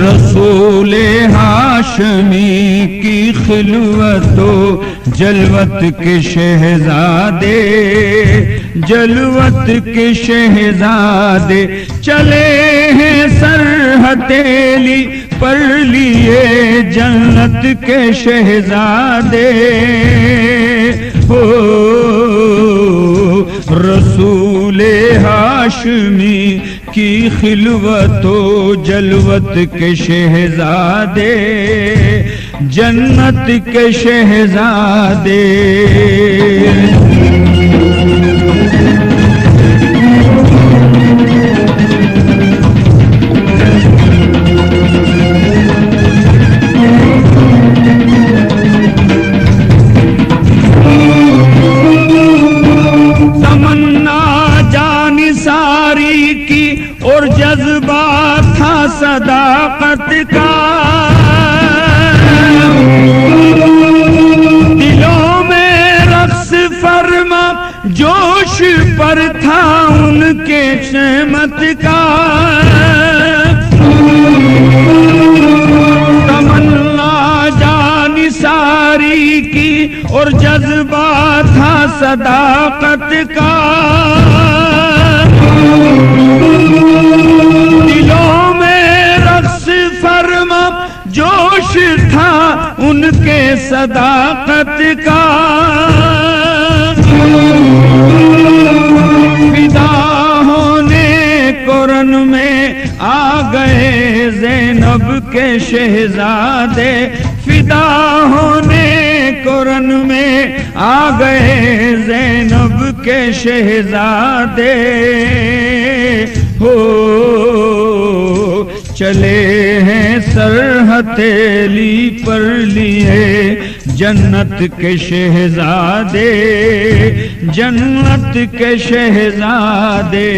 रसूले हाशमी की खिलवतो जलवत के शहजादे, जलवत के शहजादे चले हैं सर हथेली पर लिए जन्नत के शहजादे। हो रसूले हाशमी की खिलवतो जलवत के शहजादे, जन्नत के शहजादे। और जज्बा था सदाकत का, दिलों में रक्स फरमा जोश पर था उनके शहमत का। तमन्ना जानी सारी की और जज्बा था सदाकत का, दिलों में रक्स फरमा जोश था उनके सदाकत का। फिदा होने कुरन में आ गए ज़ैनब के शहजादे, फिदा होने कुरन में आ गए ज़ैनब के शहजादे। हो चले हैं सर हथेली पर लिए जन्नत के शहजादे, जन्नत के शहजादे।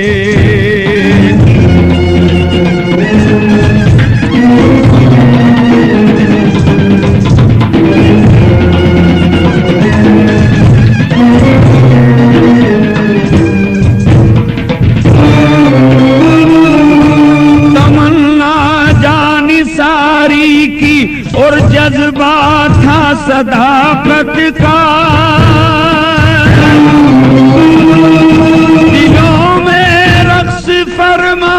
और जज्बा था सदाकत का, दिलों में रक्स फरमा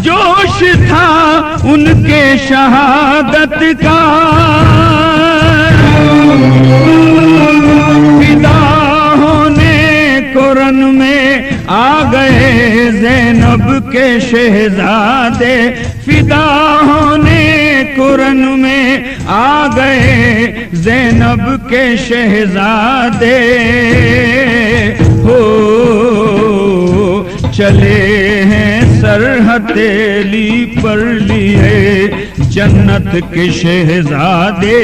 जोश था उनके शहादत का। फिदा होने कुरन में आ गए ज़ैनब के शहजादे, फिदा होने कुरन में आ गए ज़ैनब के शहजादे। हो चले हैं सर हथेली पर लिए जन्नत के शहजादे,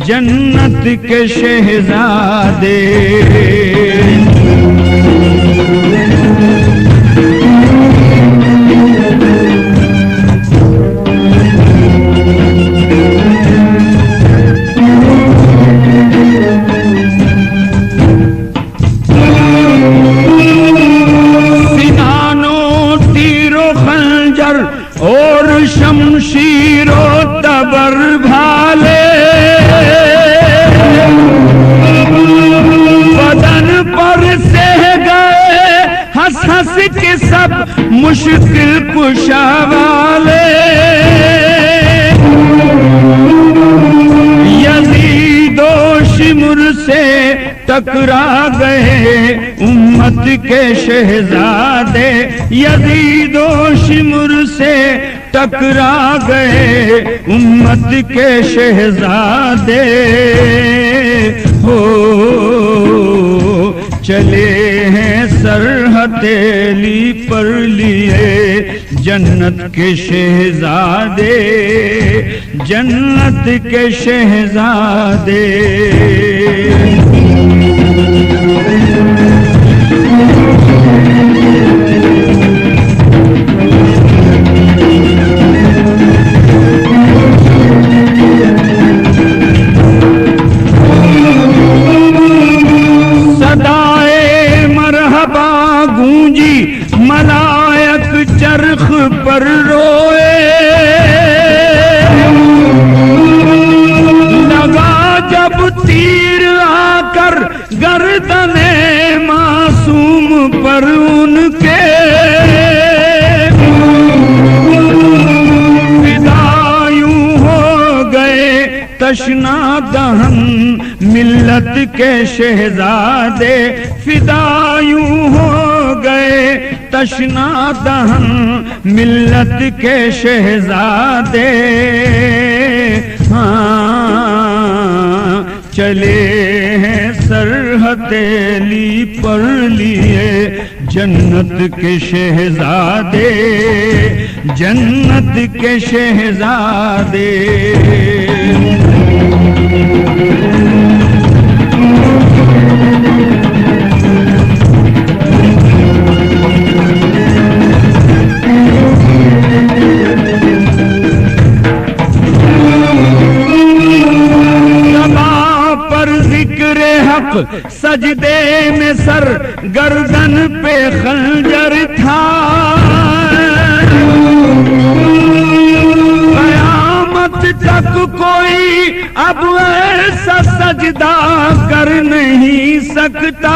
जन्नत के शहजादे। और शमशीरो तबर भाले, बदन पर सह गए हंस हंस के सब मुश्किल कुशा वाले। यजीदो शिमुर से टकरा गए उम्मत के शहजादे, यजीदो शिमुर से टकरा गए उम्मत के शहजादे। हो चले हैं सर हथेली पर लिए जन्नत के शहजादे, जन्नत के शहजादे। खलायक चरख पर रोए, लगा जब तीर आकर गर्दने मासूम पर उनके, फिदायूं हो गए तशना दहन मिल्लत के शहजादे, फिदायूं हो गए तशना दहन मिल्लत के शहजादे। हाँ चले हैं सरहतेली पर लिए जन्नत के शहजादे, जन्नत के शहजादे। सजदे में सर गर्दन पे खंजर था, कयामत तक कोई अब ऐसा सजदा कर नहीं सकता।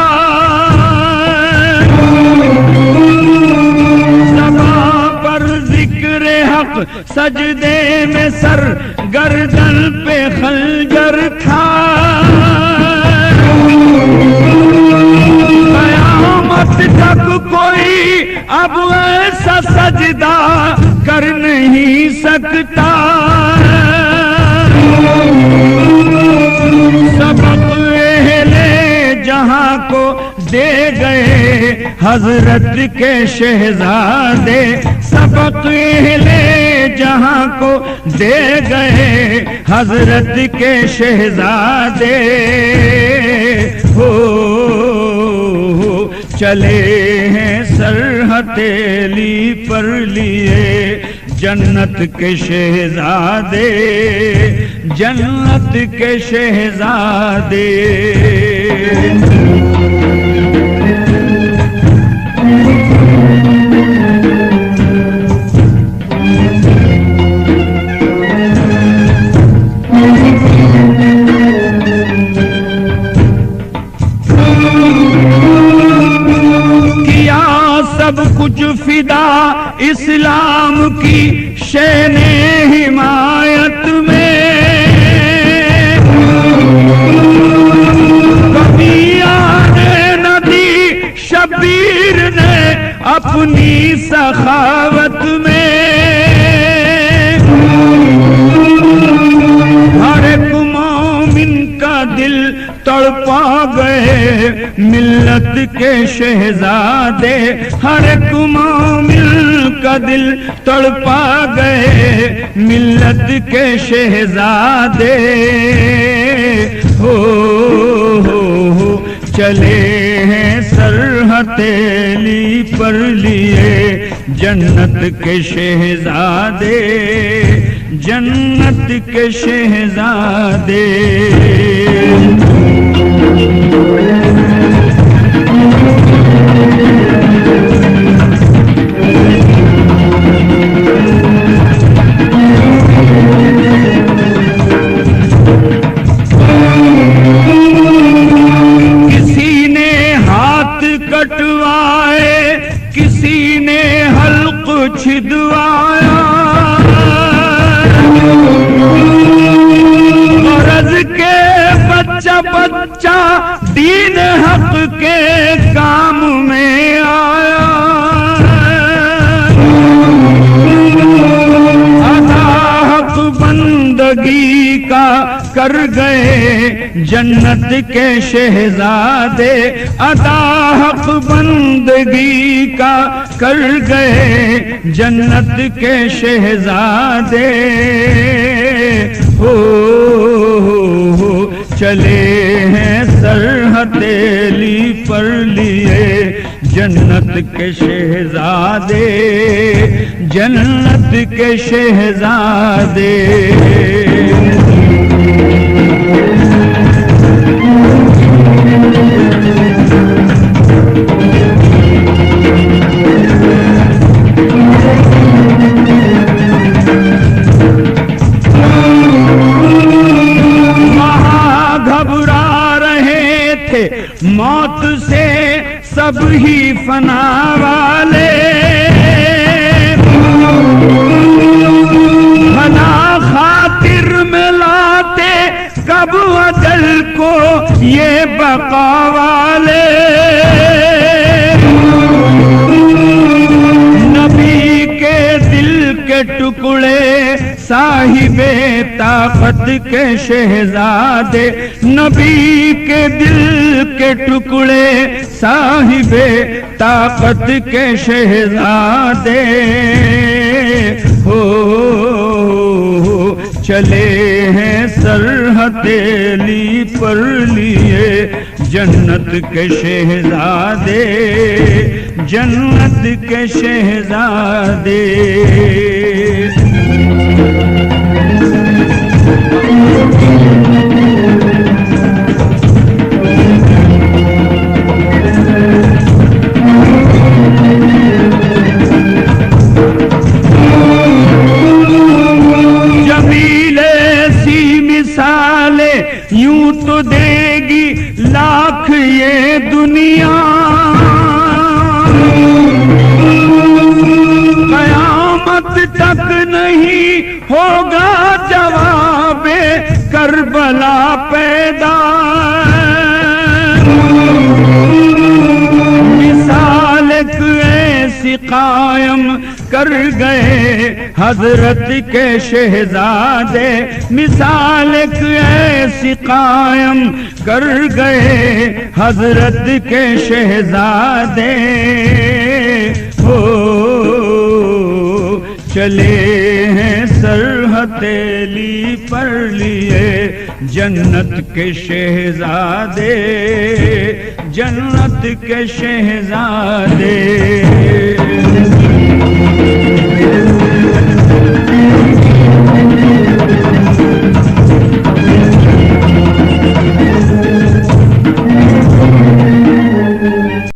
सभा पर जिक्र हक सजदे में सर गर्दन पे खंजर था, कयामत तक कोई अब ऐसा सजदा कर नहीं सकता। सबक अहले जहां को दे गए हजरत के शहजादे, सबक अहले जहां को दे गए हजरत के शहजादे। हो चले हैं सरहतेली पर लिए जन्नत के शहजादे, जन्नत के शहजादे। सब कुछ फिदा इस्लाम की शैने हिमायत में, कभी आने न दी शबीर ने अपनी सखावत में। हर एक मोमिन का दिल तड़पा गए मिल्लत के शहजादे, हर एक मोमिन का दिल तड़पा गए मिल्लत के शहजादे। हो चले हैं सरहतेली पर लिए जन्नत के शहजादे, जन्नत के शहजादे। किसी ने हाथ कटवाए, किसी ने हल्क छिदवाया, गरज के बच्चा बच्चा दीन हक के काम में आया। अदा हक बंदगी का कर गए जन्नत के शहजादे, अदा हक बंदगी का कर गए जन्नत के शहजादे। हो चले हैं सरहतेली पर लिए जन्नत के शहजादे, जन्नत के शहजादे। मौत से सब ही फना वाले, भला खातिर में लाते कब अजल को ये बका वाले। नबी के दिल के टुकड़े साहिबे ताकत के शहजादे, नबी के दिल के टुकड़े साहिबे ताकत के शहजादे हो। चले हैं सरहदेली पर लिए जन्नत के शहजादे, जन्नत के शहजादे। यूं तो देगी लाख ये दुनिया, कयामत तक नहीं होगा जवाबे करबला पैदा। मिसाल एक ऐसी कायम कर गए हजरत के शहजादे, मिसाल एक ऐसी कायम कर गए हजरत के शहजादे हो। चले हैं सरहदेली पर लिए जन्नत के शहजादे, जन्नत के शहजादे।